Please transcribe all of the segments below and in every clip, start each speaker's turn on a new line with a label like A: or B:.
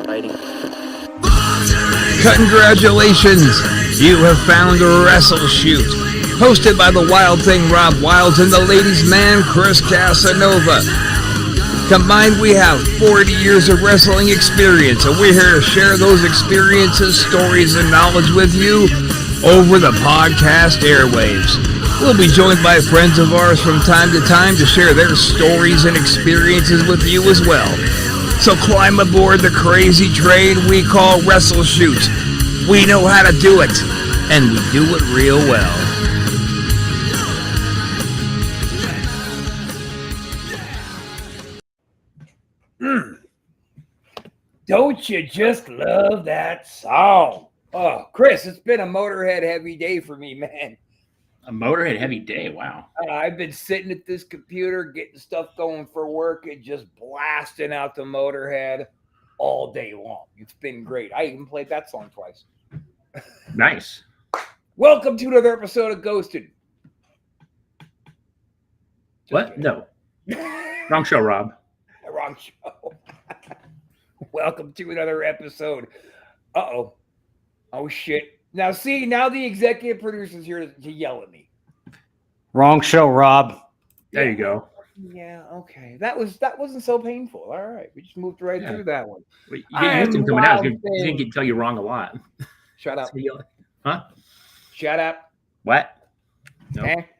A: fighting.
B: Congratulations! You have found WrestleShoot, hosted by the Wild Thing Rob Wilds and the ladies' man Chris Casanova. Combined, we have 40 years of wrestling experience, and we're here to share those experiences, stories, and knowledge with you over the podcast airwaves. We'll be joined by friends of ours from time to time to share their stories and experiences with you as well. So climb aboard the crazy train we call WrestleShoot. We know how to do it, and we do it real well.
C: Don't you just love that song? Oh, Chris, it's been a Motorhead heavy day for me, man.
D: A Motorhead heavy day, wow.
C: I've been sitting at this computer, getting stuff going for work, and just blasting out the Motorhead all day long. It's been great. I even played that song twice.
D: Nice.
C: Welcome to another episode of Ghosted.
D: What? No. Wrong show, Rob.
C: Wrong show. Welcome to another episode. Uh-oh. Oh, shit. Now, see, now the executive producer's here to yell at me.
A: Wrong show, Rob.
D: There you go.
C: Yeah, okay. That wasn't so painful. All right. We just moved right through that one.
D: You get used to him coming out. He's going to tell you wrong a lot.
C: Shut up.
D: Huh?
C: Shut up.
D: What? No.
C: Okay.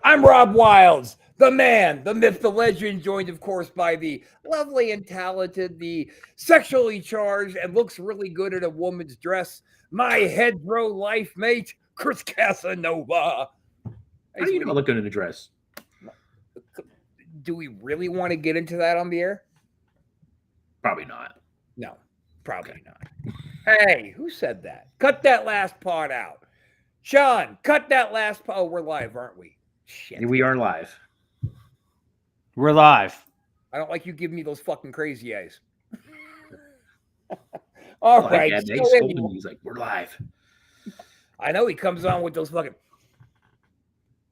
C: I'm Rob Wilds, the man, the myth, the legend, joined, of course, by the lovely and talented, the sexually charged, and looks really good in a woman's dress, my hedgerow life mate, Chris Casanova.
D: How do you know I look good in a dress?
C: Do we really want to get into that on the air?
D: Probably not.
C: No, probably not. Hey, who said that? Cut that last part out. Sean, cut that last part. Oh, we're live, aren't we? Shit.
D: We are live.
A: We're live.
C: I don't like you giving me those fucking crazy eyes. All right.
D: Yeah, he's like, we're live.
C: I know he comes on with those fucking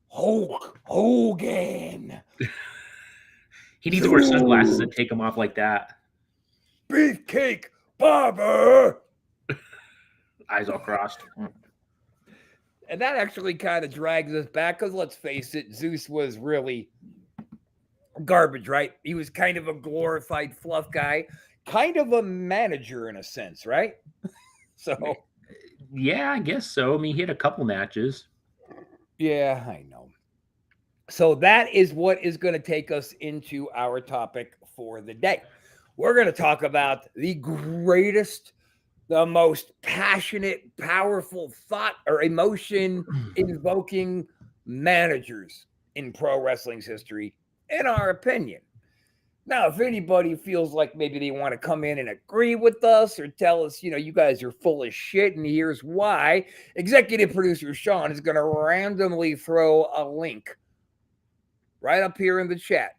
C: Hulk Hogan.
D: He needs to wear sunglasses and take them off like that.
C: Beefcake Barber.
D: Eyes all crossed.
C: And that actually kind of drags us back because let's face it, Zeus was really garbage, right? He was kind of a glorified fluff guy, kind of a manager in a sense, right? So,
D: yeah, I guess so. I mean, he had a couple matches.
C: Yeah, I know. So that is what is going to take us into our topic for the day. We're going to talk about the greatest, the most passionate, powerful thought or emotion invoking managers in pro wrestling's history, in our opinion. Now, if anybody feels like maybe they want to come in and agree with us or tell us, you guys are full of shit and here's why, executive producer Sean is going to randomly throw a link right up here in the chat.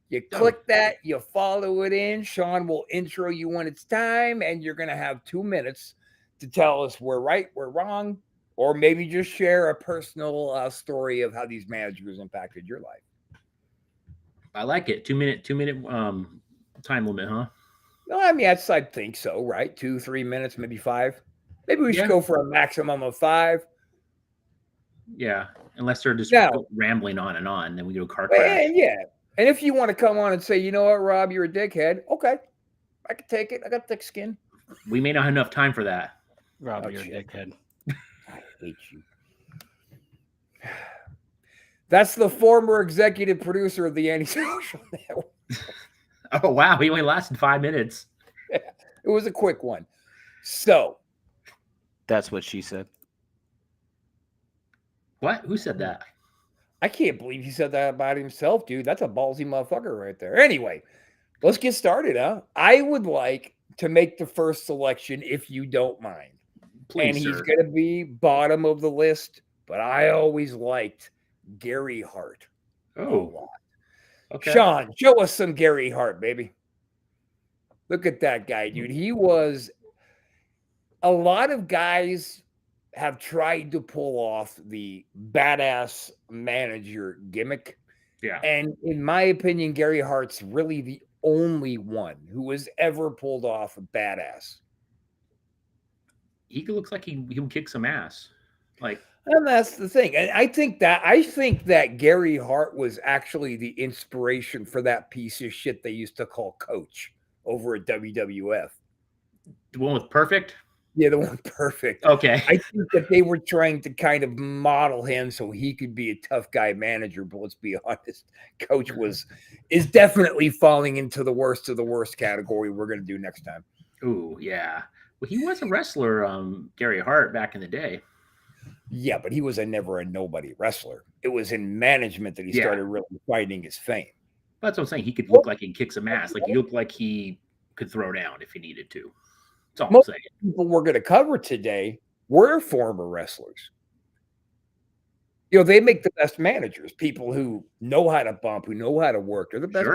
C: You click that, you follow it in. Sean will intro you when it's time, and you're going to have 2 minutes to tell us we're right, we're wrong, or maybe just share a personal story of how these managers impacted your life.
D: I like it. 2 minute time limit, huh?
C: No, I mean, I think so, right? 2-3 minutes, maybe 5. Maybe we should go for a maximum of 5.
D: Yeah, unless they're just rambling on and on, then we do a car crash.
C: And yeah. And if you want to come on and say, you know what, Rob, you're a dickhead, okay, I can take it. I got thick skin.
D: We may not have enough time for that.
A: Rob, you're a dickhead.
C: I hate you. That's the former executive producer of the Anti-Social Network.
D: Oh, wow. He only lasted 5 minutes.
C: Yeah, it was a quick one. So.
A: That's what she said.
D: What? Who said that?
C: I can't believe he said that about himself, dude. That's a ballsy motherfucker right there. Anyway, let's get started, huh? I would like to make the first selection if you don't mind.
D: Please,
C: and he's going to be bottom of the list, but I always liked Gary Hart.
D: Oh.
C: Okay. Sean, show us some Gary Hart, baby. Look at that guy, dude. He was a lot of guys have tried to pull off the badass manager gimmick.
D: Yeah.
C: And in my opinion, Gary Hart's really the only one who has ever pulled off a badass.
D: He looks like he would kick some ass. Like,
C: And that's the thing. And I think that Gary Hart was actually the inspiration for that piece of shit they used to call Coach over at WWF.
D: the one with Perfect?
C: Yeah, the one Perfect.
D: Okay.
C: I think that they were trying to kind of model him so he could be a tough guy manager, but let's be honest, Coach is definitely falling into the worst of the worst category we're going to do next time.
D: Ooh, yeah. Well, he was a wrestler, Gary Hart, back in the day.
C: Yeah, but he was never a nobody wrestler. It was in management that he started really finding his fame.
D: That's what I'm saying. He could look like he kick some ass. Like, he looked like he could throw down if he needed to. That's all
C: Most
D: I'm saying.
C: people we're going to cover today were former wrestlers. You know, they make the best managers. People who know how to bump, who know how to work. They're the best.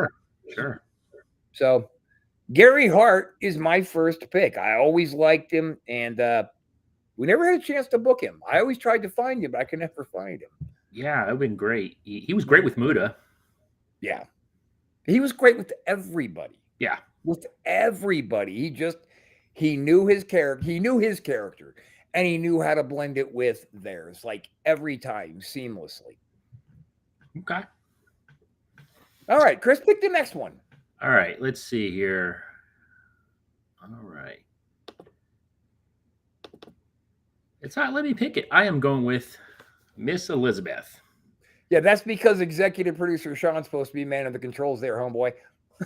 D: Sure.
C: So Gary Hart is my first pick. I always liked him, and we never had a chance to book him. I always tried to find him, but I could never find him.
D: Yeah, that would have been great. He was great with Muda.
C: Yeah. He was great with everybody.
D: Yeah.
C: With everybody. He knew his character. He knew his character, and he knew how to blend it with theirs, like every time, seamlessly.
D: Okay.
C: All right, Chris, pick the next one.
D: All right, let's see here. All right. It's not letting me pick it. I am going with Miss Elizabeth.
C: Yeah, that's because executive producer Sean's supposed to be man of the controls there, homeboy.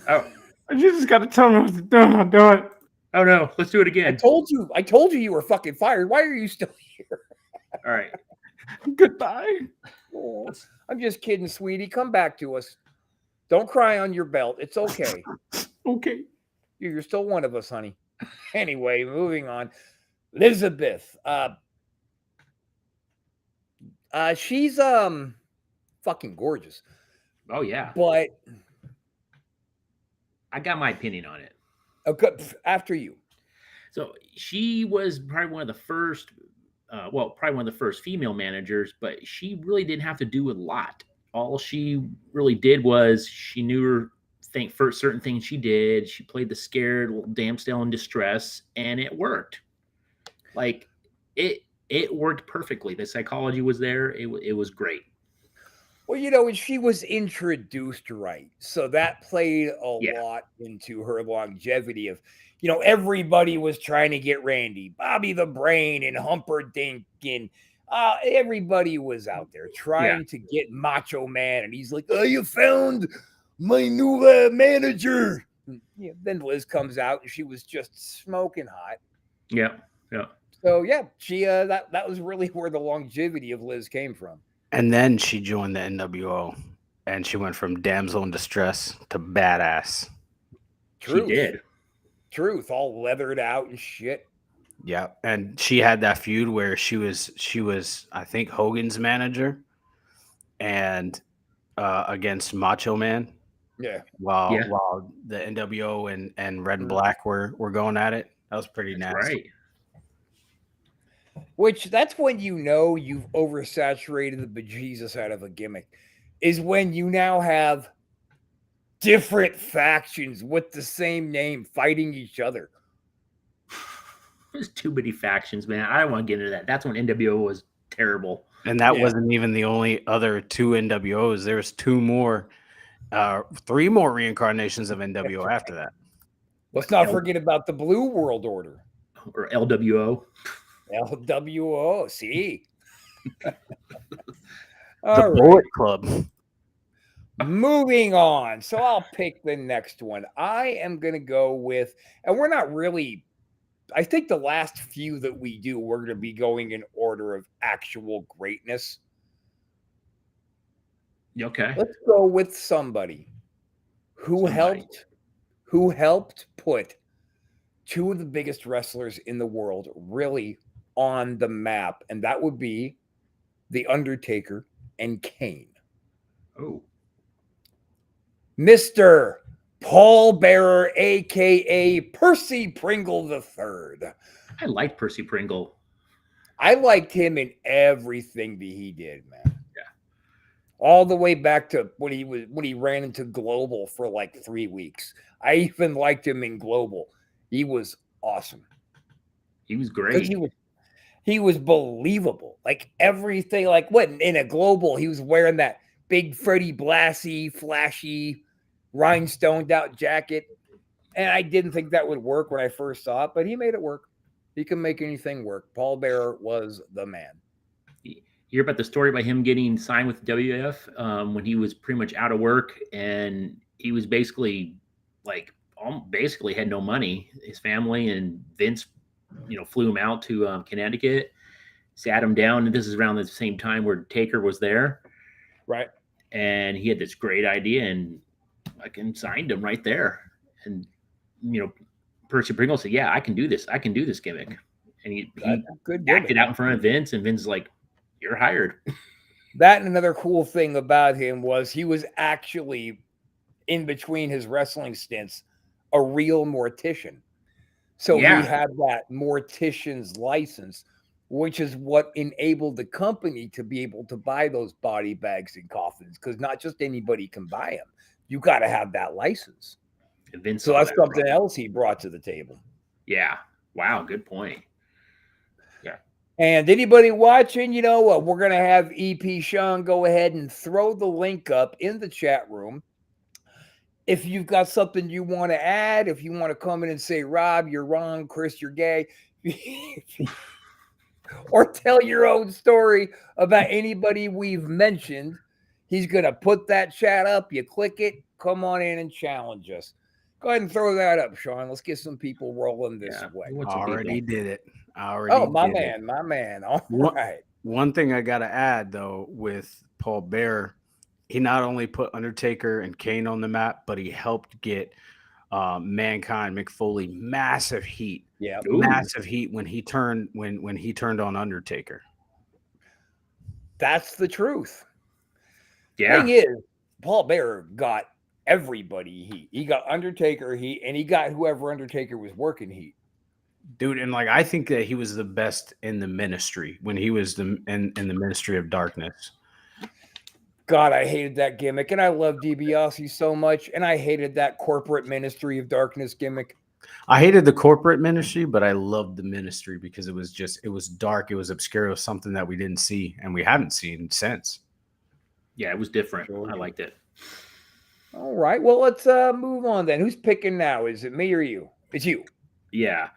D: Oh.
A: You just got to tell me what to do. I'll do it.
D: Oh no, let's do it
C: I
D: again.
C: told you were fucking fired. Why are you still here?
D: All right.
A: Goodbye.
C: Oh, I'm just kidding, sweetie. Come back to us. Don't cry on your belt. It's okay.
A: Okay.
C: You're still one of us, honey. Anyway, moving on. Elizabeth. She's fucking gorgeous.
D: Oh yeah.
C: But
D: I got my opinion on it.
C: okay, after you.
D: So she was probably one of the first, probably one of the first female managers, but she really didn't have to do a lot. All she really did was she knew her for certain things she did. She played the scared little damsel in distress, and it worked. Like it worked perfectly. The psychology was there. It was great.
C: Well, you know, and she was introduced right. So that played a lot into her longevity of, you know, everybody was trying to get Randy, Bobby the Brain, and Humperdinck, and everybody was out there trying to get Macho Man. And he's like, oh, you found my new manager. Yeah, then Liz comes out and she was just smoking hot.
D: Yeah.
C: So, yeah, she that was really where the longevity of Liz came from.
A: And then she joined the NWO, and she went from damsel in distress to badass.
C: Truth.
D: She did.
C: Truth, all leathered out and shit.
A: Yeah, and she had that feud where she was I think Hogan's manager, and against Macho Man.
C: Yeah.
A: While the NWO and Red and Black were going at it. That was pretty nasty.
D: Right.
C: Which that's when you know you've oversaturated the bejesus out of a gimmick, is when you now have different factions with the same name fighting each other.
D: There's too many factions, man. I don't want to get into that. That's when NWO was terrible.
A: And that wasn't even the only other two NWOs. There's three more reincarnations of NWO after that.
C: Let's not forget about the Blue World Order.
D: Or LWO.
C: LWO, see?
A: The Bullet Club.
C: Moving on. So I'll pick the next one. I am going to go with, and we're not really, I think the last few that we do, we're going to be going in order of actual greatness.
D: Okay.
C: Let's go with somebody who helped put two of the biggest wrestlers in the world really on the map, and that would be The Undertaker and Kane.
D: Oh.
C: Mr. Paul Bearer, a.k.a. Percy Pringle III.
D: I like Percy Pringle.
C: I liked him in everything that he did, man.
D: Yeah.
C: all the way back to when he ran into Global for like 3 weeks. I even liked him in Global. He was awesome
D: He was
C: because
D: great.
C: he was believable. Like everything, like what in a Global, he was wearing that big Freddie Blassie, flashy, rhinestoned out jacket. And I didn't think that would work when I first saw it, but he made it work. He can make anything work. Paul Bearer was the man.
D: You hear about the story about him getting signed with WF when he was pretty much out of work, and he was basically like basically had no money. His family and Vince, flew him out to Connecticut, sat him down, and this is around the same time where Taker was there,
C: Right.
D: and he had this great idea, and signed him right there, and Percy Pringle said, "Yeah, I can do this. I can do this gimmick," and he
C: Good
D: acted
C: gimmick.
D: out in front of Vince, and Vince's like, "You're hired."
C: That and another cool thing about him was he was actually in between his wrestling stints a real mortician. So
D: Yeah.
C: he had that mortician's license, which is what enabled the company to be able to buy those body bags and coffins because not just anybody can buy them. You got to have that license.
D: And Vince
C: So
D: saw
C: that's
D: that
C: something
D: problem.
C: else he brought to the table.
D: Yeah. Wow. Good point. Yeah.
C: And anybody watching, you know what? We're going to have EP Sean go ahead and throw the link up in the chat room. If you've got something you want to add, if you want to come in and say, Rob, you're wrong, Chris, you're gay, or tell your own story about anybody we've mentioned, he's going to put that chat up. You click it, come on in and challenge us. Go ahead and throw that up, Sean. Let's get some people rolling this way.
A: Already did it.
C: Oh, my man. All right.
A: One thing I got to add, though, with Paul Bearer, he not only put Undertaker and Kane on the map, but he helped get Mankind, Mick Foley, massive heat.
C: Yeah,
A: massive heat when he turned on Undertaker.
C: That's the truth.
D: Yeah.
C: Thing is, Paul Bearer got everybody heat. He got Undertaker heat, and he got whoever Undertaker was working heat.
A: Dude, and like I think that he was the best in the ministry when he was in the Ministry of Darkness.
C: God, I hated that gimmick, and I love DiBiase so much, and I hated that corporate Ministry of Darkness gimmick.
A: I hated the corporate ministry, but I loved the ministry because it was dark, it was obscure, it was something that we didn't see and we haven't seen since.
D: Yeah, it was different. I liked it.
C: All right, well, let's move on then. Who's picking now? Is it me or you? It's you.
D: Yeah.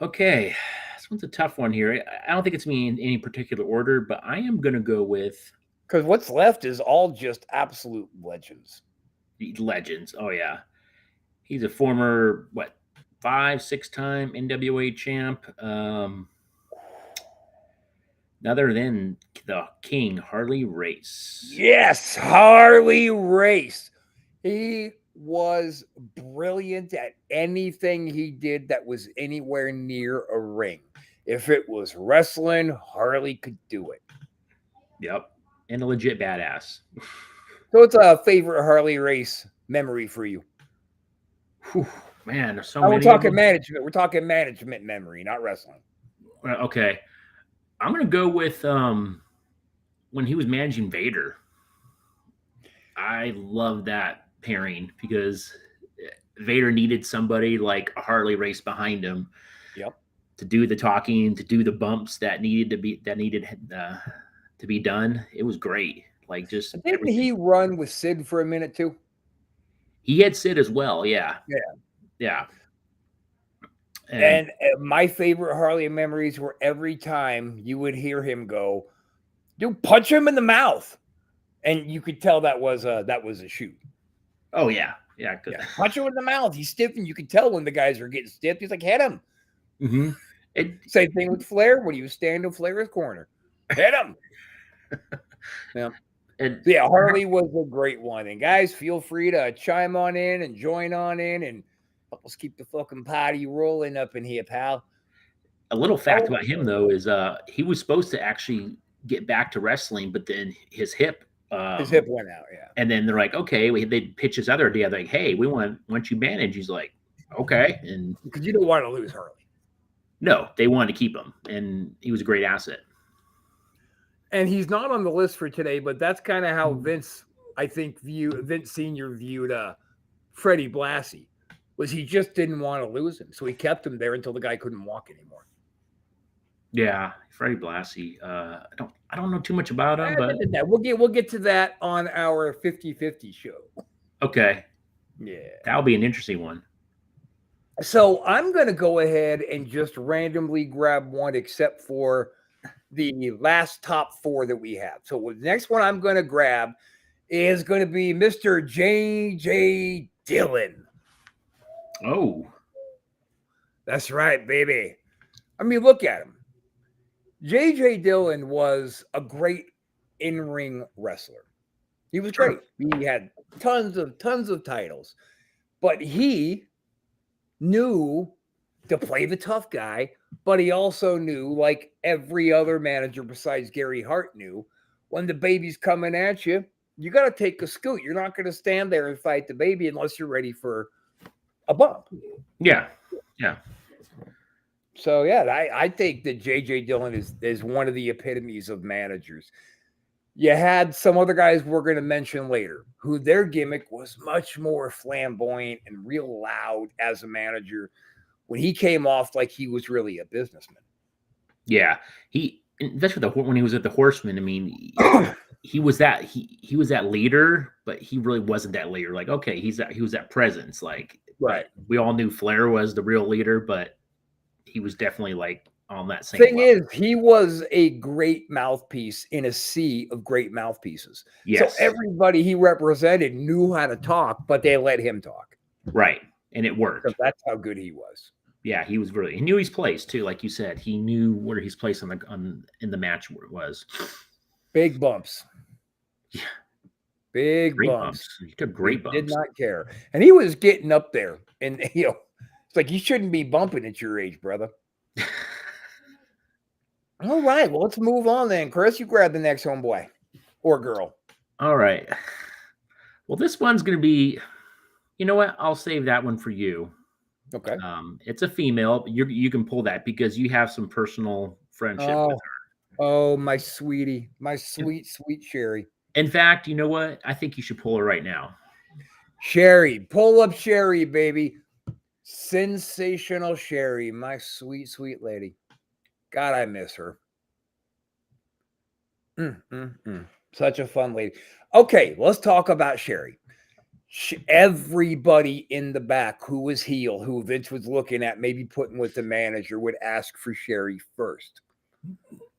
D: Okay. This one's a tough one here. I don't think it's me in any particular order, but I am going to go with...
C: Because what's left is all just absolute legends.
D: Legends. Oh, yeah. He's a former, 5-6-time NWA champ. None other than the King, Harley Race.
C: Yes, Harley Race. He was brilliant at anything he did that was anywhere near a ring. If it was wrestling, Harley could do it.
D: Yep. And a legit badass.
C: So it's a favorite Harley Race memory for you?
D: Whew, man, there's so many.
C: We're talking management. We're talking management memory, not wrestling.
D: Okay. I'm going to go with when he was managing Vader. I love that pairing because Vader needed somebody like a Harley Race behind him.
C: Yep.
D: To do the talking, to do the bumps that needed to be done. It was great. Like just
C: didn't everything. He run with Sid for a minute too?
D: He had Sid as well. Yeah.
C: And my favorite Harley memories were every time you would hear him go, "Dude, punch him in the mouth," and you could tell that was a shoot.
D: Oh yeah.
C: Punch him in the mouth. He's stiff, and you could tell when the guys are getting stiff. He's like, hit him.
D: Mm-hmm.
C: Same thing with Flair when he was standing in Flair's corner. Hit him. Yeah. Harley was a great one. And guys, feel free to chime on in and join on in and help us keep the fucking party rolling up in here, pal.
D: A little fact about him, though, is he was supposed to actually get back to wrestling, but then his hip
C: went out, yeah.
D: And then they're like, okay, they pitch this other idea, like, hey, we want you manage. He's like, okay. And
C: because you don't want to lose Harley.
D: No, they wanted to keep him, and he was a great asset.
C: And he's not on the list for today, but that's kind of how Vince Senior viewed Freddie Blassie. Was he just didn't want to lose him, so he kept him there until the guy couldn't walk anymore.
D: Yeah, Freddie Blassie. I don't know too much about him, but
C: we'll get to that on our 50-50 show.
D: Okay.
C: Yeah,
D: that'll be an interesting one.
C: So I'm going to go ahead and just randomly grab one, except for the last top 4 that we have. So the next one I'm going to grab is going to be Mr. J.J. Dillon.
D: Oh,
C: that's right, baby. I mean, look at him. J.J. Dillon was a great in-ring wrestler. He was great. He had tons of titles, but he knew to play the tough guy, but he also knew, like every other manager besides Gary Hart knew, when the baby's coming at you, you got to take a scoot. You're not going to stand there and fight the baby unless you're ready for a bump.
D: Yeah.
C: So, yeah, I think that J.J. Dillon is one of the epitomes of managers. You had some other guys we're going to mention later who their gimmick was much more flamboyant and real loud as a manager when he came off like he was really a businessman.
D: Yeah. Especially when he was at the Horsemen, I mean, he was that leader, but he really wasn't that leader. Like, okay, he was that presence. Like,
C: right.
D: We all knew Flair was the real leader, but he was definitely like on that same
C: thing
D: level.
C: is, he was a great mouthpiece in a sea of great mouthpieces.
D: Yes.
C: So everybody he represented knew how to talk, but they let him talk.
D: Right. And it worked.
C: So that's how good he was.
D: Yeah, he knew his place too. Like you said, he knew where his place in the match was.
C: Big bumps.
D: Yeah.
C: Great
D: bumps. He took great bumps.
C: Did not care. And he was getting up there. And, it's like, you shouldn't be bumping at your age, brother. All right. Well, let's move on then. Chris, you grab the next homeboy or girl.
D: All right. Well, this one's going to be, you know what? I'll save that one for you.
C: Okay.
D: It's a female. You can pull that because you have some personal friendship with her.
C: Oh, my sweetie. My sweet, sweet Sherry.
D: In fact, you know what? I think you should pull her right now.
C: Sherry. Pull up Sherry, baby. Sensational Sherry. My sweet, sweet lady. God, I miss her. Such a fun lady. Okay, let's talk about Sherry. Everybody in the back who was heel, who Vince was looking at, maybe putting with the manager, would ask for Sherry first.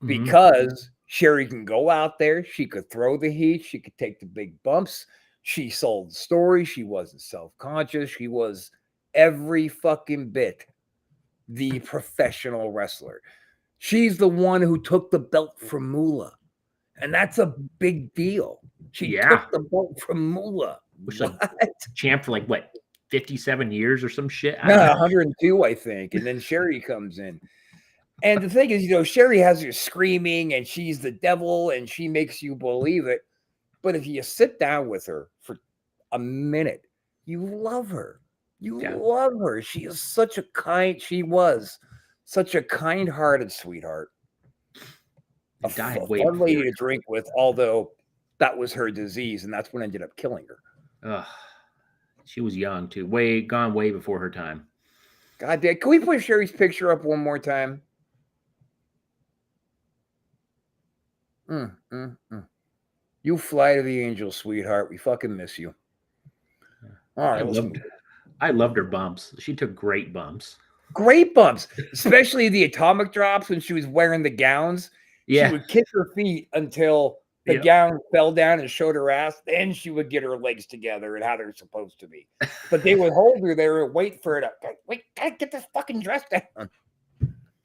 C: Because Sherry can go out there. She could throw the heat. She could take the big bumps. She sold the story. She wasn't self-conscious. She was every fucking bit the professional wrestler. She's the one who took the belt from Moolah. And that's a big deal. She took the belt from Moolah.
D: Which like champ for like what, 57 years or some shit?
C: Yeah, 102, I think. And then Sherry comes in. And the thing is, Sherry has you screaming and she's the devil and she makes you believe it. But if you sit down with her for a minute, you love her. You love her. She was such a kind-hearted sweetheart. A fun lady to drink with, although that was her disease, and that's what ended up killing her.
D: She was young too, gone way before her time.
C: God damn! Can we put Sherry's picture up one more time? You fly to the angels, sweetheart. We fucking miss you. All right,
D: I loved her bumps. She took great bumps.
C: Great bumps, especially the atomic drops when she was wearing the gowns.
D: Yeah.
C: She would kick her feet until the gown fell down and showed her ass. Then she would get her legs together and how they're supposed to be. But they would hold her there and wait for her to gotta get this fucking dress down.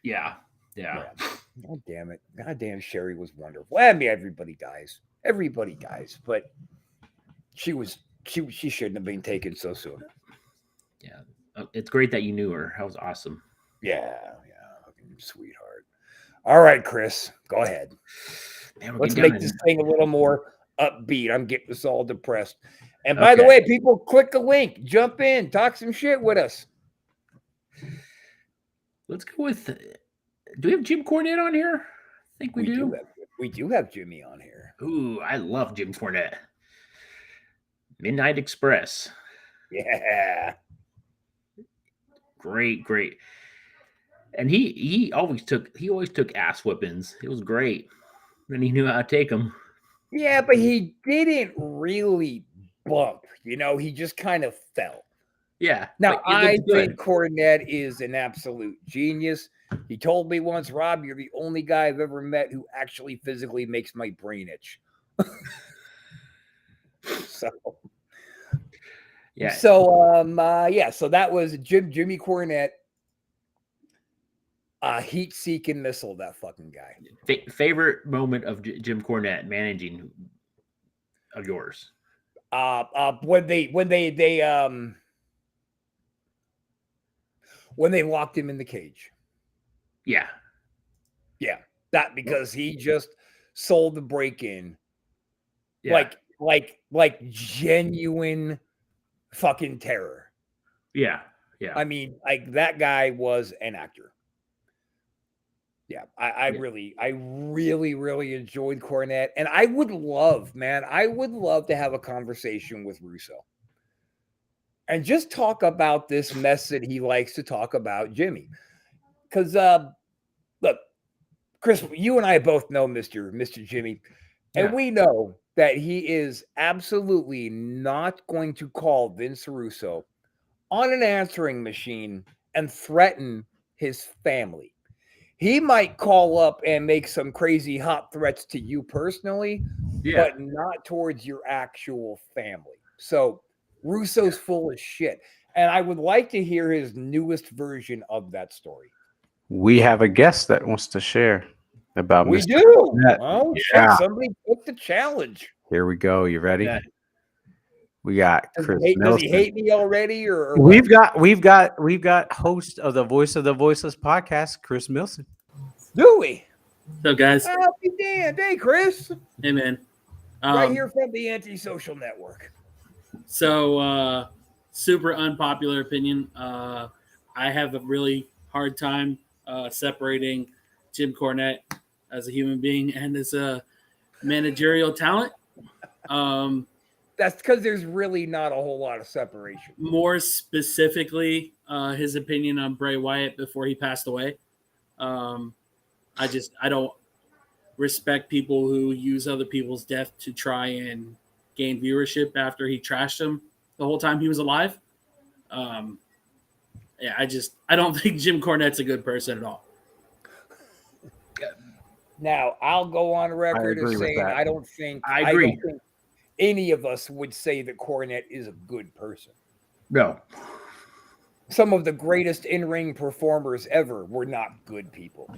D: Yeah.
C: God damn it. God damn, Sherry was wonderful. I mean, everybody dies. But she shouldn't have been taken so soon.
D: Yeah. It's great that you knew her. That was awesome.
C: Yeah. Sweetheart. All right, Chris, go ahead.
D: Man,
C: let's make this thing a little more upbeat. I'm getting us all depressed. And by the way, people, click the link, jump in, talk some shit with us.
D: Let's go with. Do we have Jim Cornette on here? I think we do.
C: We do have Jimmy on here.
D: Ooh, I love Jim Cornette. Midnight Express.
C: Yeah.
D: Great. And he always took ass whippings. It was great. And he knew how to take them.
C: Yeah, but he didn't really bump. He just kind of fell.
D: Yeah.
C: Now,
D: but it
C: I
D: looked good.
C: think Cornette is an absolute genius. He told me once, Rob, you're the only guy I've ever met who actually physically makes my brain itch. So
D: Yeah.
C: So that was Jimmy Cornette. Heat-seeking missile, that fucking guy.
D: Favorite moment of Jim Cornette managing of yours?
C: When they locked him in the cage.
D: Yeah.
C: Yeah. That because he just sold the break-in.
D: Yeah.
C: Like genuine fucking terror.
D: Yeah.
C: I mean, like that guy was an actor. Yeah, I really enjoyed Cornette, and I would love to have a conversation with Russo and just talk about this mess that he likes to talk about Jimmy. Because look, Chris, you and I both know Mr. Jimmy, and we know that he is absolutely not going to call Vince Russo on an answering machine and threaten his family. He might call up and make some crazy hot threats to you personally, but not towards your actual family. So Russo's full of shit. And I would like to hear his newest version of that story.
A: We have a guest that wants to share about
C: We
A: Mr.
C: do.
A: Cornette.
C: Oh,
A: Yeah.
C: shit. Somebody took the challenge.
A: Here we go. You ready?
D: Yeah.
A: We got
C: Does
A: Chris
C: he
A: Nelson.
C: hate me already? Or
A: We've got host of the Voice of the Voiceless podcast, Chris Milson.
C: Do we?
E: What's up, guys?
C: Happy damn day, Chris.
E: Hey, man.
C: Right here from the Antisocial Network.
E: So, super unpopular opinion. I have a really hard time separating Jim Cornette as a human being and as a managerial talent.
C: That's because there's really not a whole lot of separation.
E: More specifically, his opinion on Bray Wyatt before he passed away. I don't respect people who use other people's death to try and gain viewership after he trashed them the whole time he was alive. I don't think Jim Cornette's a good person at all.
C: Now, I'll go on record as saying I don't think any of us would say that Cornette is a good person.
D: No.
C: Some of the greatest in-ring performers ever were not good people.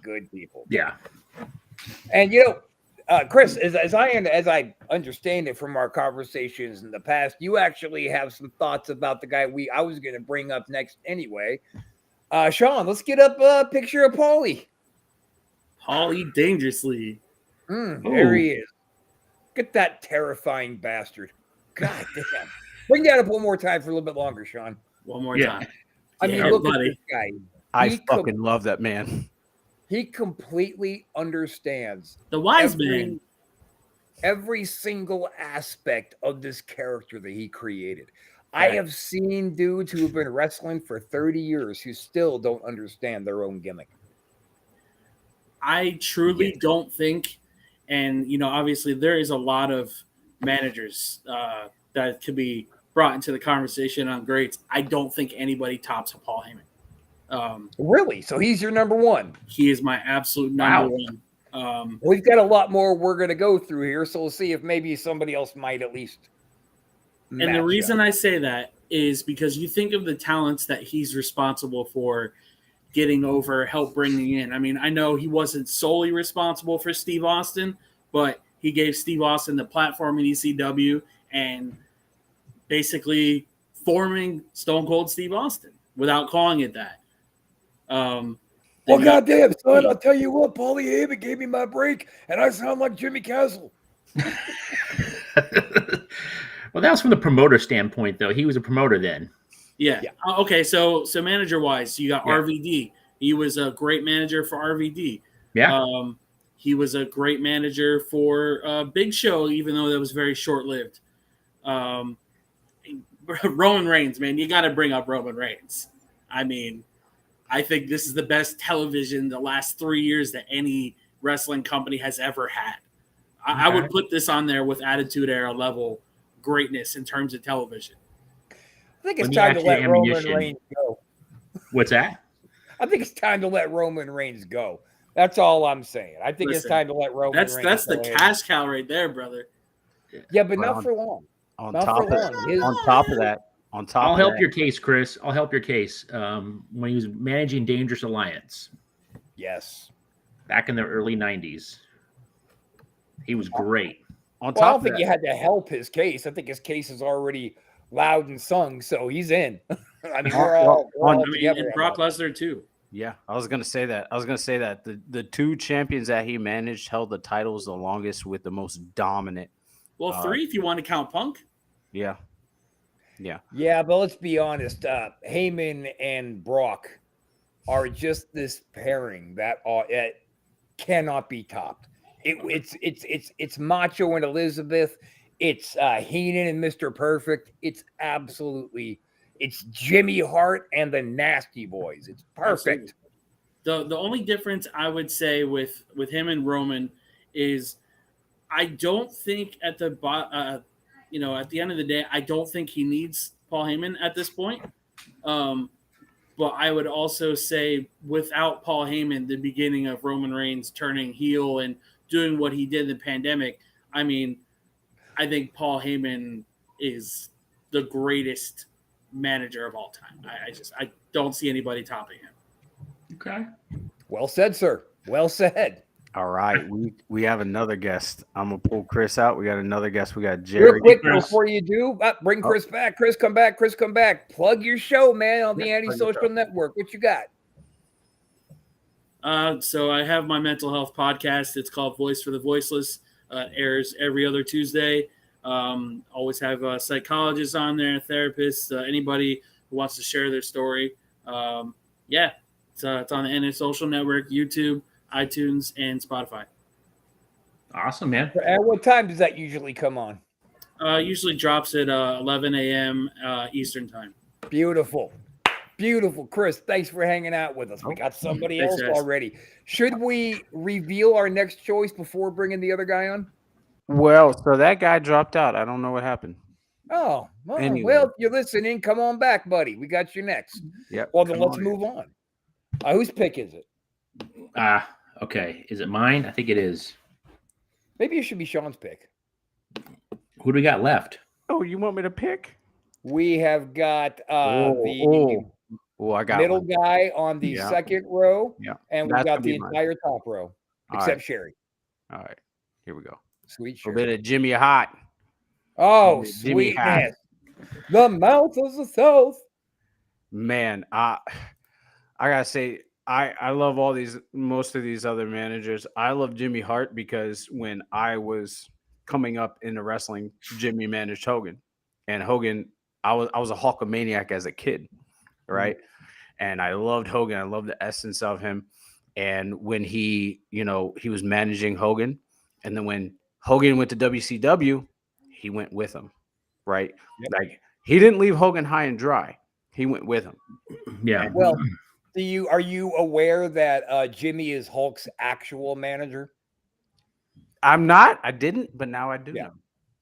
C: Good people.
D: Yeah.
C: And Chris, as I understand it from our conversations in the past, you actually have some thoughts about the guy I was going to bring up next anyway. Sean, let's get up a picture of Paulie.
E: Paulie Dangerously.
C: There he is. Get that terrifying bastard. God damn. Bring that up one more time for a little bit longer, Sean.
E: One more time.
C: I mean, look at this guy.
A: I fucking love that man.
C: He completely understands
E: the wise man.
C: Every single aspect of this character that he created. I have seen dudes who have been wrestling for 30 years who still don't understand their own gimmick.
E: I truly don't think, and obviously there is a lot of managers that could be brought into the conversation on greats. I don't think anybody tops Paul Heyman.
C: Really? So he's your number one?
E: He is my absolute number one.
C: We've got a lot more we're going to go through here, so we'll see if maybe somebody else might at least.
E: And the reason I say that is because you think of the talents that he's responsible for getting over, help bringing in. I mean, I know he wasn't solely responsible for Steve Austin, but he gave Steve Austin the platform in ECW and basically forming Stone Cold Steve Austin without calling it that.
C: Well, goddamn, son, I'll tell you what, Paulie Heyman gave me my break, and I sound like Jimmy Castle.
D: Well, that was from the promoter standpoint, though. He was a promoter then.
E: Yeah. Okay, so manager-wise, you got RVD. He was a great manager for RVD.
D: Yeah.
E: He was a great manager for Big Show, even though that was very short-lived. Roman Reigns, man, you got to bring up Roman Reigns. I mean, I think this is the best television the last 3 years that any wrestling company has ever had. I would put this on there with Attitude Era level greatness in terms of television.
C: I think it's time to let Roman Reigns go.
D: What's that?
C: I think it's time to let Roman Reigns go. That's all I'm saying. I think it's time to let Roman Reigns go.
E: That's the cash cow right there, brother.
C: Yeah, but not for long.
A: On top of that,
D: I'll help your case, Chris. I'll help your case. When he was managing Dangerous Alliance.
C: Yes.
D: Back in the early 90s. He was great.
C: I don't think you had to help his case. I think his case is already loud and sung, so he's in. I mean, we're all together.
E: And Brock Lesnar too.
A: Yeah, I was gonna say that. The two champions that he managed held the titles the longest with the most dominant.
E: Well, 3 if you want to count Punk.
A: Yeah.
C: Yeah, but let's be honest. Heyman and Brock are just this pairing that cannot be topped. It's Macho and Elizabeth. It's Heenan and Mr. Perfect. It's Jimmy Hart and the Nasty Boys. It's perfect.
E: Absolutely. The only difference I would say with him and Roman is I don't think at the end of the day, I don't think he needs Paul Heyman at this point. But I would also say without Paul Heyman, the beginning of Roman Reigns turning heel and doing what he did in the pandemic, I mean, I think Paul Heyman is the greatest manager of all time. I don't see anybody topping him.
D: Okay.
C: Well said, sir. Well said.
A: All right, we have another guest. I'm gonna pull Chris out. We got another guest. We got Jerry.
C: Real quick before you do, bring Chris back. Chris, come back. Chris, come back. Plug your show, man, on the Anti-Social Network. What you got?
E: So I have my mental health podcast. It's called Voice for the Voiceless. It airs every other Tuesday. Always have psychologists on there, therapists, anybody who wants to share their story. It's on the Anti-Social Network, YouTube, iTunes, and Spotify.
D: Awesome, man.
C: At what time does that usually come on?
E: Usually drops at 11 a.m. Eastern time.
C: Beautiful. Chris, thanks for hanging out with us. We got somebody else already. Should we reveal our next choice before bringing the other guy on?
A: Well, so that guy dropped out. I don't know what happened.
C: Oh, well,
A: Anyway.
C: Well, you're listening. Come on back, buddy. We got you next.
A: Yep.
C: Well, then let's move on. Whose pick is it?
D: Okay. Is it mine? I think it is.
C: Maybe it should be Sean's pick.
D: Who do we got left?
A: Oh, you want me to pick?
C: We have got
A: I got
C: middle
A: one.
C: guy on the second row, and we got the entire top row, except Sherry.
A: All right, here we go.
C: Sweet
A: A
C: Sherry.
A: little bit of Jimmy Hot.
C: Oh,
A: Jimmy Hot.
C: sweetness. The mouth of the South.
A: Man, I gotta say, I love most of these other managers. I love Jimmy Hart because when I was coming up into wrestling, Jimmy managed Hogan, and Hogan, I was a Hulkamaniac as a kid, right? And I loved Hogan. I loved the essence of him. And when he was managing Hogan, and then when Hogan went to WCW, he went with him, right? Yep. Like he didn't leave Hogan high and dry. He went with him.
D: Yeah.
C: Well, are you aware that Jimmy is Hulk's actual manager?
A: I'm not. I didn't, but now I do.
C: Yeah.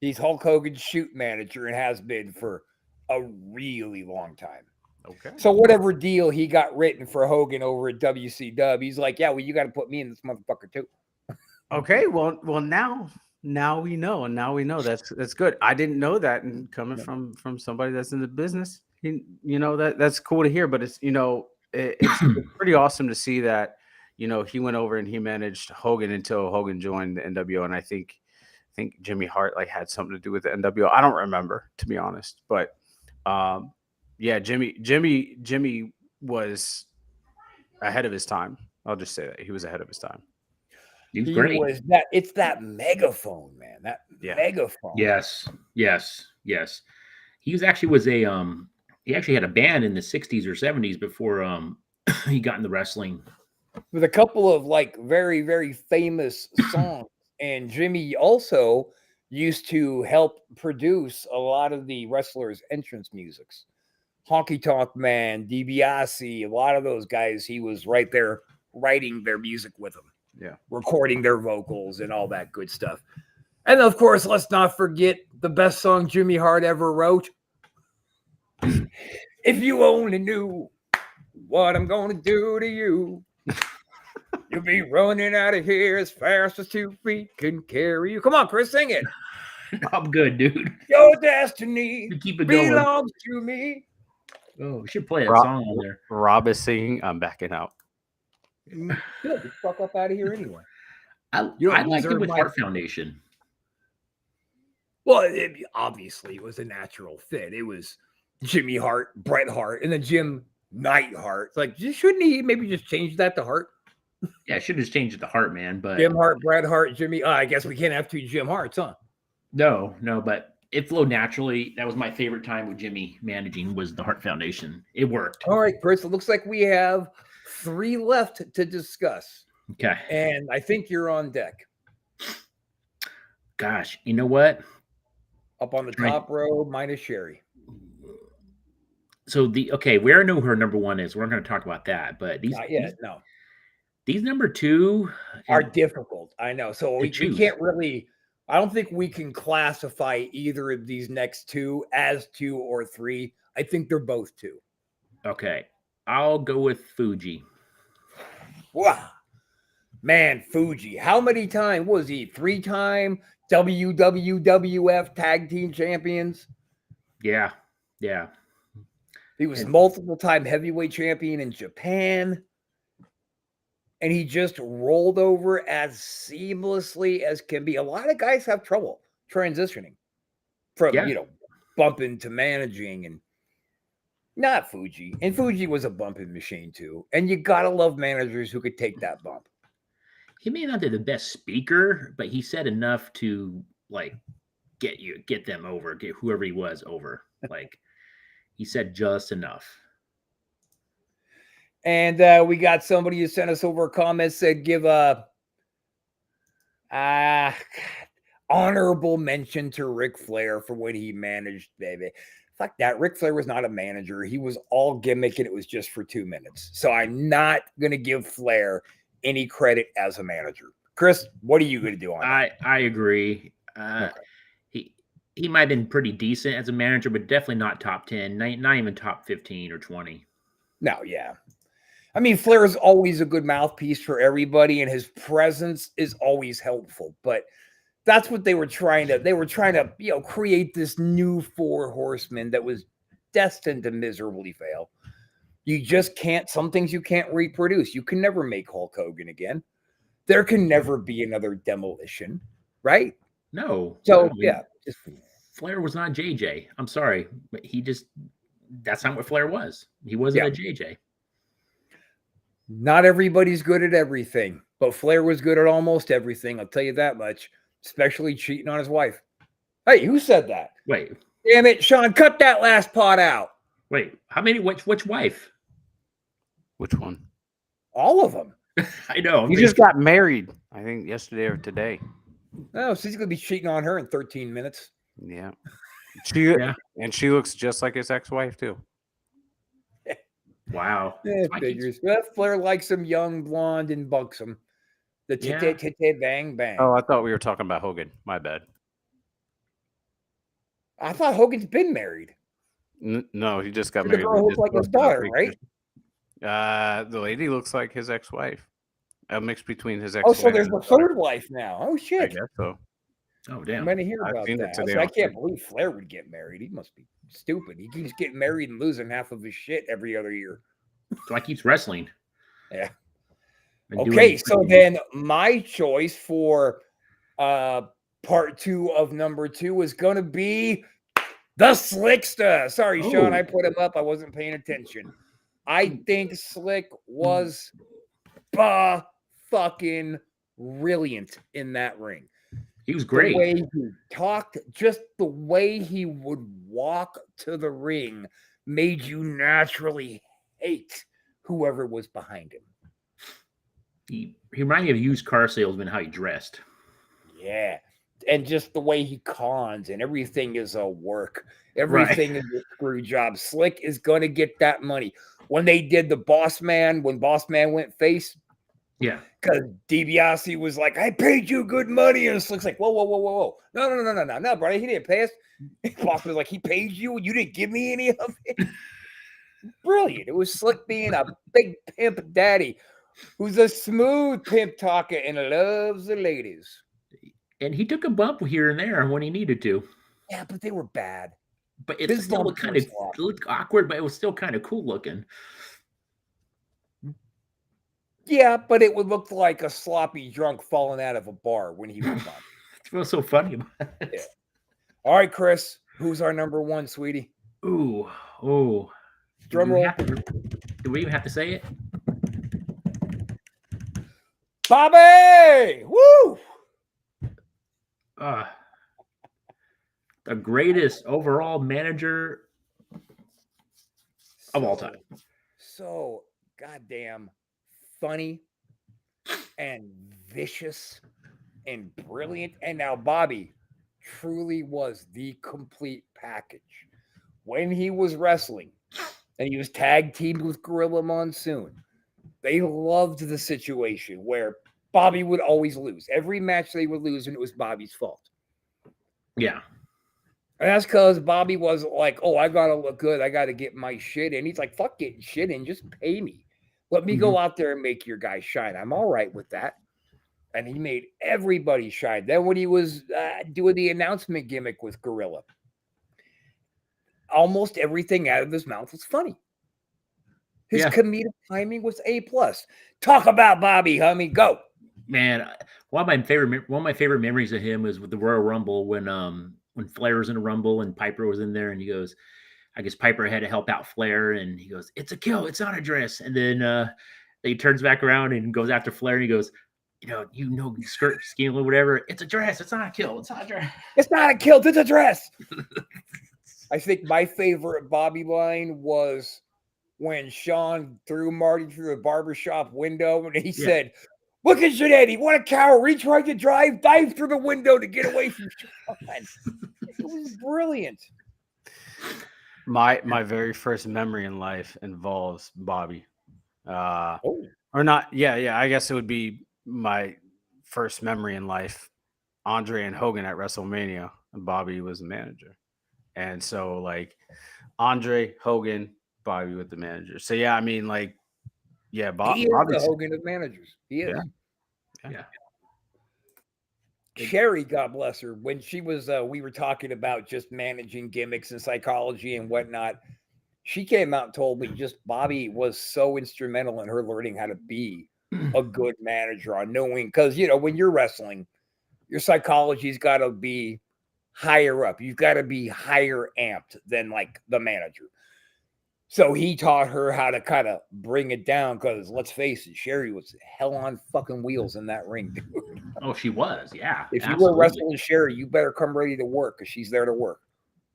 C: He's Hulk Hogan's shoot manager and has been for a really long time.
A: Okay.
C: So whatever deal he got written for Hogan over at WCW, he's like, yeah, well, you got to put me in this motherfucker too.
A: Okay. Well, now we know, and now we know that's good. I didn't know that, and coming from somebody that's in the business, that's cool to hear. But it's it's pretty awesome to see that he went over and he managed Hogan until Hogan joined the NWO, and I think Jimmy Hart had something to do with the NWO. I don't remember, to be honest, but Jimmy was ahead of his time. I'll just say that he was ahead of his time.
D: He was great.
C: It's that megaphone, man. That megaphone.
D: Yes. He actually had a band in the 60s or 70s before he got into wrestling.
C: with a couple of like very, very famous songs. And Jimmy also used to help produce a lot of the wrestlers' entrance musics. Honky Tonk Man, DiBiase, a lot of those guys, he was right there writing their music with them.
A: Yeah.
C: Recording their vocals and all that good stuff. And of course, let's not forget the best song Jimmy Hart ever wrote. If you only knew what I'm going to do to you, you'll be running out of here as fast as 2 feet can carry you. Come on, Chris, sing it.
D: I'm good, dude.
C: Your destiny
D: You keep it going.
C: belongs to me.
D: Oh, we should play that song on there.
A: Rob is singing. I'm backing out.
C: Good, get the fuck up out of here anyway.
D: I liked it with Heart Foundation.
C: Well, obviously, it was a natural fit. It was Jimmy Hart, Bret Hart, and then Jim Neidhart. It's like, shouldn't he maybe just change that to Hart?
D: Yeah, I should have changed it to Hart, man. But
C: Jim Hart, Bret Hart, Jimmy. I guess we can't have 2 Jim Harts, huh?
D: No, but it flowed naturally. That was my favorite time with Jimmy managing was the Hart Foundation. It worked.
C: All right, Chris, it looks like we have 3 left to discuss.
D: Okay.
C: And I think you're on deck.
D: Gosh, you know what?
C: Up on the top row, minus Sherry.
D: So we already know who her number 1 is. We're not going to talk about that, but these number 2
C: are difficult. I know. So we can't really. I don't think we can classify either of these next 2 as 2 or 3. I think they're both 2.
D: Okay, I'll go with Fuji.
C: Wow, man, Fuji. How many times was he? 3-time WWF Tag Team Champions.
D: Yeah.
C: He was multiple-time heavyweight champion in Japan. And he just rolled over as seamlessly as can be. A lot of guys have trouble transitioning from, bumping to managing, and not Fuji. And Fuji was a bumping machine too. And you got to love managers who could take that bump.
D: He may not be the best speaker, but he said enough to like get them over, get whoever he was over. Like he said just enough.
C: And we got somebody who sent us over a comment, said give a honorable mention to Ric Flair for when he managed, baby. Fuck that. Ric Flair was not a manager. He was all gimmick, and it was just for 2 minutes. So I'm not going to give Flair any credit as a manager. Chris, what are you going to do on that?
D: I agree. He might have been pretty decent as a manager, but definitely not top 10, not even top 15 or 20.
C: No, yeah. I mean, Flair is always a good mouthpiece for everybody, and his presence is always helpful. But that's what they were trying to. They were trying to, create this new 4 horsemen that was destined to miserably fail. You just can't. Some things you can't reproduce. You can never make Hulk Hogan again. There can never be another Demolition, right?
D: No.
C: So
D: Flair was not JJ. I'm sorry, but that's not what Flair was. He wasn't a JJ.
C: Not everybody's good at everything, but Flair was good at almost everything. I'll tell you that much, especially cheating on his wife. Hey, who said that?
D: Wait.
C: Damn it, Sean, cut that last part out.
D: Wait, how many, which wife?
A: Which one?
C: All of them.
D: I know.
A: He just got married, I think, yesterday or today.
C: Oh, so he's going to be cheating on her in 13 minutes.
A: Yeah. And she looks just like his ex-wife, too.
D: Wow.
C: Yeah, figures. Flair likes him young, blonde, and buxom. The titty bang bang.
A: Oh, I thought we were talking about Hogan. My bad.
C: I thought Hogan's been married.
A: No, he just got
C: The
A: married.
C: girl looks like his daughter, right?
A: The lady looks like his ex-wife. A mix between his
C: Oh,
A: ex-wife.
C: so there's a third wife now. Oh
A: I
C: shit!
A: guess so.
D: Oh damn!
C: I'm going to hear about that. I can't believe Flair would get married. He must be stupid. He keeps getting married and losing half of his shit every other year.
D: So I keeps wrestling.
C: Yeah. Okay, so then my choice for part 2 of number 2 is going to be the Slickster. Sorry, Sean, I put him up. I wasn't paying attention. I think Slick was fucking brilliant in that ring.
D: He was great.
C: The way he talked, just the way he would walk to the ring made you naturally hate whoever was behind him.
D: He reminded me of a used car salesman, how he dressed.
C: Yeah. And just the way he cons and everything is a work. Everything is a screw job. Slick is going to get that money. When they did the Boss Man, when Boss Man went face,
D: Yeah.
C: because DiBiase was like, I paid you good money. And Slick's like, whoa. No, brother. He didn't pay us. Boss was like, he paid you and you didn't give me any of it. Brilliant. It was Slick being a big pimp daddy who's a smooth pimp talker and loves the ladies.
D: And he took a bump here and there when he needed to.
C: Yeah, but they were bad.
D: But it still looked kind of awkward, but it was still kind of cool looking.
C: Yeah, but it would look like a sloppy drunk falling out of a bar when he was on.
D: It's what's so funny about it.
C: Yeah. All right, Chris, who's our number one, sweetie?
D: Ooh.
C: Drum roll.
D: Do we even have to say it?
C: Bobby! Woo!
D: The greatest overall manager of all time.
C: So goddamn funny and vicious and brilliant. And now Bobby truly was the complete package. When he was wrestling and he was tag teamed with Gorilla Monsoon, they loved the situation where Bobby would always lose. Every match they would lose and it was Bobby's fault.
D: Yeah.
C: And that's because Bobby was like, oh, I got to look good. I got to get my shit in. He's like, fuck getting shit in. Just pay me. Let me go out there and make your guy shine. I'm all right with that. And he made everybody shine. Then when he was doing the announcement gimmick with Gorilla, almost everything out of his mouth was funny. His comedic timing was A+. Talk about Bobby, homie. Go.
D: Man, one of my favorite memories of him was with the Royal Rumble when Flair was in a Rumble and Piper was in there, and he goes, I guess Piper had to help out Flair, and he goes, it's a kill, it's not a dress. And then he turns back around and goes after Flair, and he goes, skirt scheme or whatever, it's a dress, it's not a kill, it's not a dress.
C: It's not a kill, it's a dress. I think my favorite Bobby line was when Sean threw Marty through the barbershop window, and he said, look at Janetti, what a coward. He tried to dive through the window to get away from Sean. It was brilliant.
A: My very first memory in life involves Bobby. Or not. Yeah. I guess it would be my first memory in life. Andre and Hogan at WrestleMania, and Bobby was the manager. And so, like, Andre, Hogan, Bobby with the manager. So, yeah, I mean, like, yeah,
C: Bobby's the Hogan of managers. He is.
D: Yeah.
C: Sherry, God bless her, when she was, we were talking about just managing gimmicks and psychology and whatnot. She came out and told me just Bobby was so instrumental in her learning how to be a good manager on knowing, because, when you're wrestling, your psychology's got to be higher up. You've got to be higher amped than like the manager. So he taught her how to kind of bring it down because let's face it, Sherry was hell on fucking wheels in that ring, dude.
D: Oh, she was, yeah.
C: If you were wrestling Sherry, you better come ready to work because she's there to work.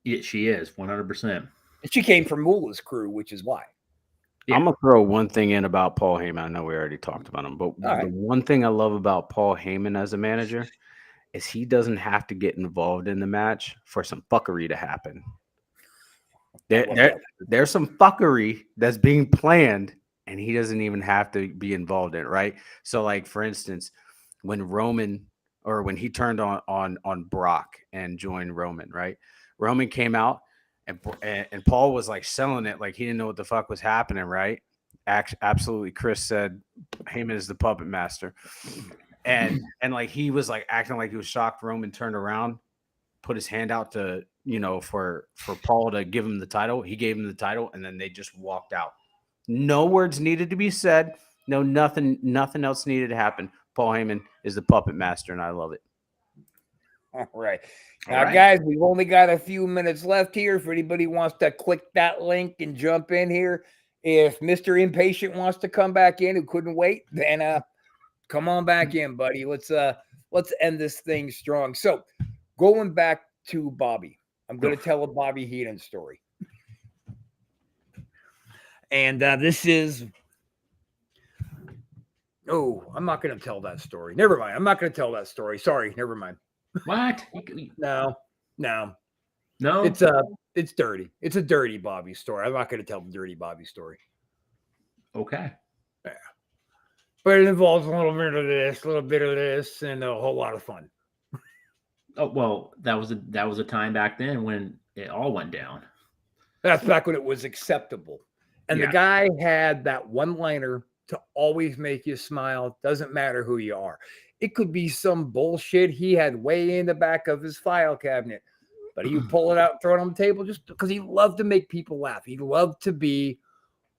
D: Yeah, she is, 100%.
C: And she came from Moolah's crew, which is why.
A: Yeah. I'm going to throw one thing in about Paul Heyman. I know we already talked about him, but the one thing I love about Paul Heyman as a manager is he doesn't have to get involved in the match for some fuckery to happen. There's some fuckery that's being planned, and he doesn't even have to be involved in it, right? So, like, for instance, when he turned on Brock and joined Roman, right? Roman came out, and Paul was like selling it like he didn't know what the fuck was happening, right? Absolutely, Chris said Heyman is the puppet master, and like he was like acting like he was shocked. Roman turned around, put his hand out to for Paul to give him the title. He gave him the title, and then they just walked out. No words needed to be said. No, nothing else needed to happen. Paul Heyman is the puppet master, and I love it.
C: All right. Now, guys, we've only got a few minutes left here. If anybody wants to click that link and jump in here, if Mr. Impatient wants to come back in, who couldn't wait, then come on back in, buddy. Let's end this thing strong. So, going back to Bobby, I'm going to tell a Bobby Heenan story. And this is Oh, I'm not going to tell that story. Never mind. I'm not going to tell that story. Sorry. Never mind.
D: What?
C: No.
D: No.
C: It's dirty. It's a dirty Bobby story. I'm not going to tell the dirty Bobby story.
D: Okay.
C: Yeah. But it involves a little bit of this, and a whole lot of fun.
D: Oh well, that was a time back then when it all went down.
C: That's back when it was acceptable. And the guy had that one-liner to always make you smile. Doesn't matter who you are. It could be some bullshit he had way in the back of his file cabinet, but he would pull it out and throw it on the table just because he loved to make people laugh. He loved to be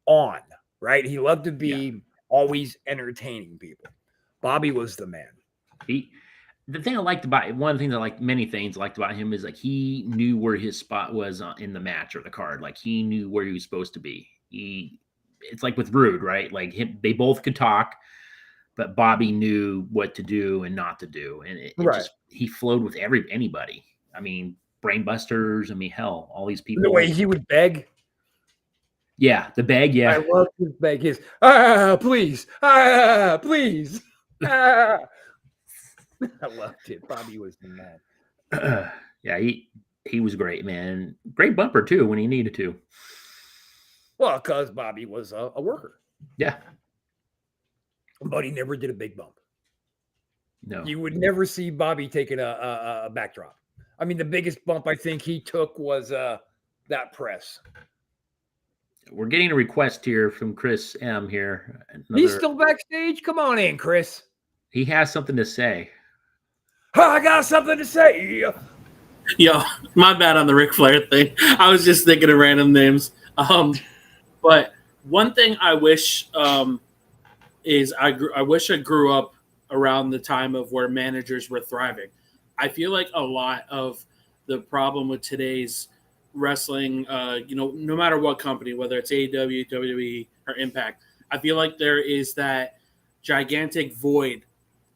C: on, right? He loved to be always entertaining people. Bobby was the man.
D: The thing I liked about one of the things I liked, many things I liked about him is like he knew where his spot was in the match or the card. Like he knew where he was supposed to be. It's like with Rude, right? Like they both could talk, but Bobby knew what to do and not to do, and he flowed with anybody. I mean, Brainbusters. I mean, hell, all these people.
C: The way he would beg.
D: Yeah, the beg. Yeah,
C: I love his beg. His please, please. I loved it. Bobby was the man.
D: Yeah, he was great, man. Great bumper too when he needed to.
C: Well, because Bobby was a worker.
D: Yeah.
C: But he never did a big bump.
D: No.
C: You would never see Bobby taking a backdrop. I mean, the biggest bump I think he took was that press.
D: We're getting a request here from Chris M. here.
C: He's still backstage? Come on in, Chris.
D: He has something to say.
C: I got something to say.
E: Yo, my bad on the Ric Flair thing. I was just thinking of random names. But one thing I wish is I wish I grew up around the time of where managers were thriving. I feel like a lot of the problem with today's wrestling, no matter what company, whether it's AEW, WWE, or Impact, I feel like there is that gigantic void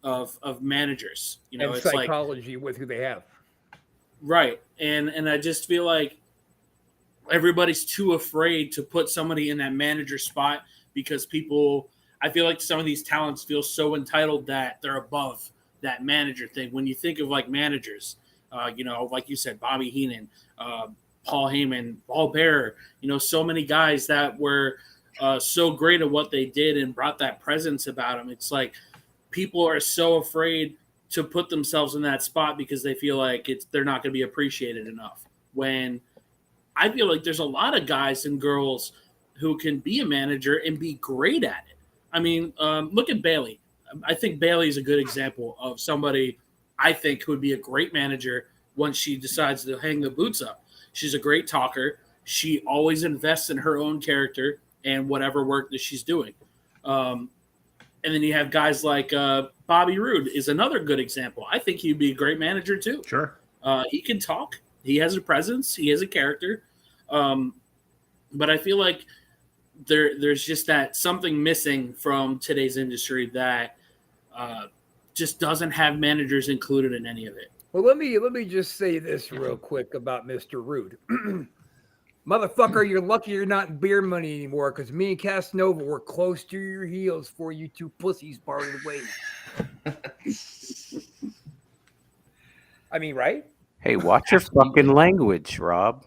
E: of managers.
C: And it's psychology with who they have.
E: Right. And I just feel like everybody's too afraid to put somebody in that manager spot because I feel like some of these talents feel so entitled that they're above that manager thing. When you think of like managers, like you said, Bobby Heenan, Paul Heyman, Paul Bearer, so many guys that were so great at what they did and brought that presence about them. It's like people are so afraid to put themselves in that spot because they feel like they're not going to be appreciated enough. When I feel like there's a lot of guys and girls who can be a manager and be great at it. I mean, look at Bayley. I think Bayley is a good example of somebody I think who would be a great manager once she decides to hang the boots up. She's a great talker. She always invests in her own character and whatever work that she's doing. And then you have guys like Bobby Roode is another good example. I think he'd be a great manager too.
D: Sure.
E: He can talk. He has a presence. He has a character. But I feel like there's just that something missing from today's industry that just doesn't have managers included in any of it.
C: Well, let me just say this real quick about Mr. Roode. Motherfucker, you're lucky you're not in beer money anymore because me and Casanova were close to your heels for you two pussies parted ways. I mean, right?
A: Hey, watch your fucking language, Rob.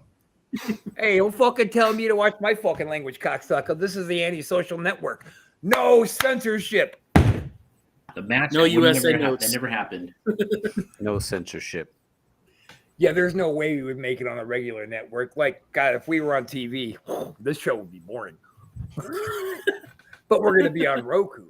C: Hey, don't fucking tell me to watch my fucking language, cocksucker. This is the anti-social network. No censorship.
D: The match.
E: No USA notes.
D: That never happened.
A: No censorship.
C: Yeah, there's no way we would make it on a regular network. Like, God, if we were on TV, this show would be boring. But we're going to be on Roku.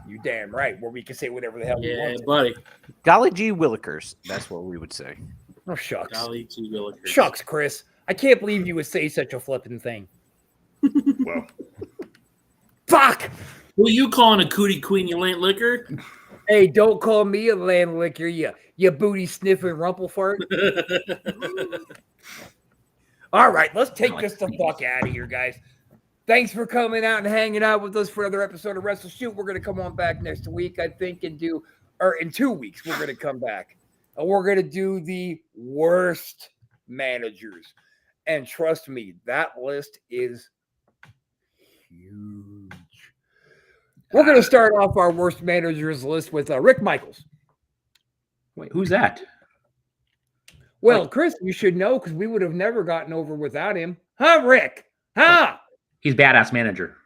C: You damn right, where we can say whatever the hell we want.
E: Yeah, buddy.
A: Golly gee willikers. That's what we would say.
C: Oh, shucks.
E: Golly gee willikers.
C: Shucks, Chris. I can't believe you would say such a flippin' thing.
A: Well.
C: Fuck!
E: Who you calling a cootie queen, you ain't liquor?
C: Hey, don't call me a land licker, you booty sniffing rumple fart. All right, let's take this the fuck out of here, guys. Thanks for coming out and hanging out with us for another episode of WrestleShoot. We're going to come on back next week, I think, in 2 weeks, we're going to come back. And we're going to do the worst managers. And trust me, that list is huge. We're going to start off our worst managers list with Rick Michaels.
D: Wait, who's that?
C: Well, Chris, you should know because we would have never gotten over without him. Huh, Rick? Huh?
D: He's badass manager.